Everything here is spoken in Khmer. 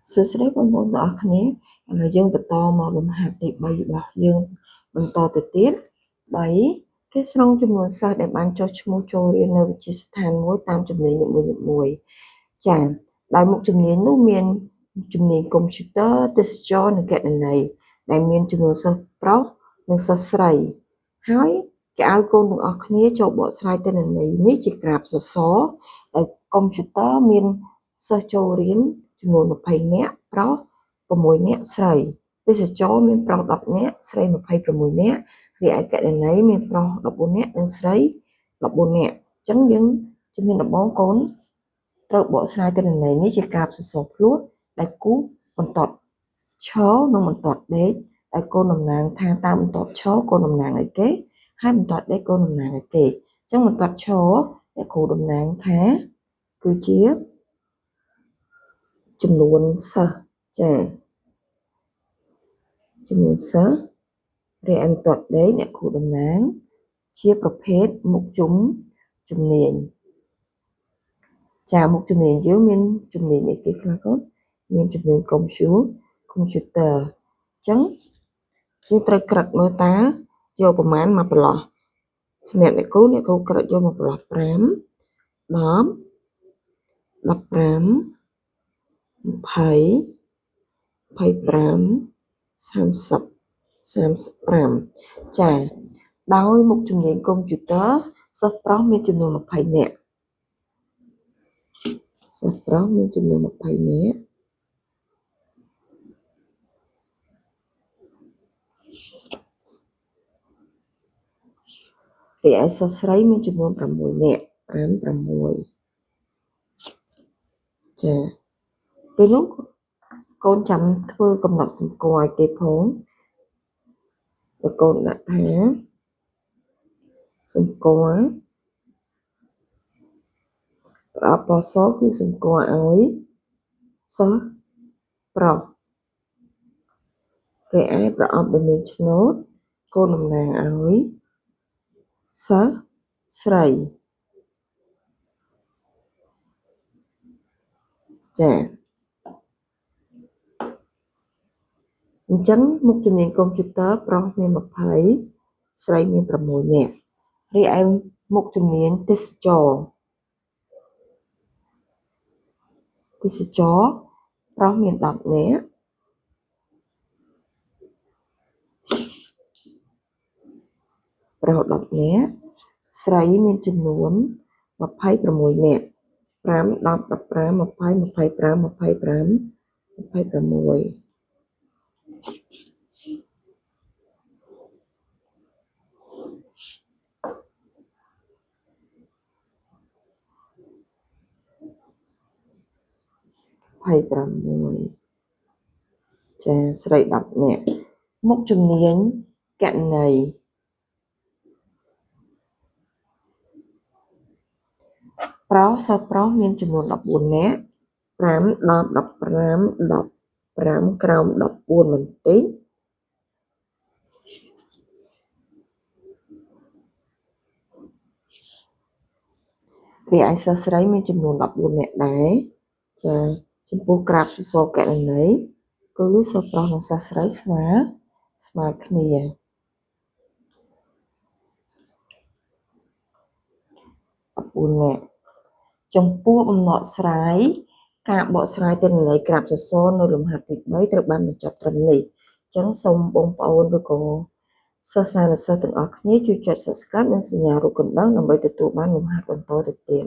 សួស្តីបងប្អូនទាំងអស់គ្នាឥឡូវយើងបន្តមកលំហាត់ទី3របស់យើងបន្តទៅទៀត3គេស្រុងចំនួនសិស្សដែលបានចុះឈ្មោះចូលរៀននៅវិទ្យាស្ថានមួយតាមជំនាញនីមួយៗចា៎ដោយមុខជំនាញនោះមានជំនាញកុំព្យូទ័រទេសចរណ៍និងគណនេយ្យដែលមានចំនួនសិស្សប្រុសនិងសិស្សស្រីហើយគេឲ្យកូនទាំងអស់គ្នាចូលបកស្រាយទិន្នន័យនេះជាក្រាបសសរដោយកុំព្យូទ័រមានសិស្សចូលរៀនចំនួន20នាក់ប្រុស6នាក់ស្រីទេសចរមានប្រុស10នាក់ស្រី26នាក់រីឯគណនេយ្យមានប្រុស14នាក់និងស្រី14នាក់អញ្ចឹងយើងជំនាញដំបូងកូនត្រូវបកស្រាយទិន្នន័យនេះជាក្រាបសសរភ្លោះដែលគូបន្ទាត់ឈរនិងបន្ទាត់ដេកហើយកូនតំណាងថាតាមបន្ទាត់ឈរកូនតំណាងឲ្យគេហើយបន្ទាត់ដេកកូនតំណាងឲ្យគេអញ្ចឹងបន្ទាត់ឈរអ្នកគ្រូតំណាងថាគឺជាចំនួនសិស្សចាចំនួនសិស្សរីឯបន្ទាត់ដេកអ្នកគ្រូតំណាងជាប្រភេទមុខជំនាញចាមុខជំនាញយើងមានជំនាញអីគេខ្លះកូនមានជំនាញកុំព្យូទ័រអញ្ចឹងយើងត្រូវក្រឹកមើលតើយកប្រមាណមកប្រឡោះសម្រាប់អ្នកគ្រូក្រឹកយកមកប្រឡោះ5 10 15 20 25 30 35ចាដោយមុខជំនាញកុំព្យូទ័រសិស្សប្រុសមានចំនួន20នាក់សិស្សប្រុសមានចំនួន20នាក់រីឯសិស្សស្រីមានចំនួន6នាក់5 6ចាពេលនោះកូនចាំធ្វើកំណត់សម្គាល់ឲ្យគេផងបើកូនដាក់ថាសម្គាល់ប្រអប់ពណ៌សគឺសម្គាល់ឲ្យសិស្សប្រុសរីឯប្រអប់ដែលមានឆ្នោតកូនតំណាងឲ្យសិស្សស្រីចាអញ្ចឹងមុខជំនាញកុំព្យូទ័រប្រុសមាន20ស្រីមាន6នាក់រីឯមុខជំនាញទេសចរប្រុសមាន10នាក់ប្រុស10នាក់ស្រីមានចំនួន26នាក់5 10 15 20 25 25 26ចាស្រី10នាក់មុខជំនាញគណនេយ្យសិស្សប្រុសមានចំនួន14នាក់5 10 15 15ក្រោម14បន្តិចរីឯសិស្សស្រីមានចំនួន14នាក់ដែរចាចំពោះក្រាបសសរគណនេយ្យគឺសិស្សប្រុសនិងសិស្សស្រីស្មើគ្នា14នាក់ចំពោះបំណកស្រាយការបកស្រាយទិន្នន័យក្រាបសសរនៅលំហាត់ទី3ត្រូវបានបញ្ចប់ត្រឹមនេះអញ្ចឹងសូមបងប្អូនឬក៏សិស្សានុសិស្សទាំងអស់គ្នាជួយចុច Subscribe និងសញ្ញារូបកណ្ដឹងដើម្បីទទួលបានលំហាត់បន្តទៅទៀត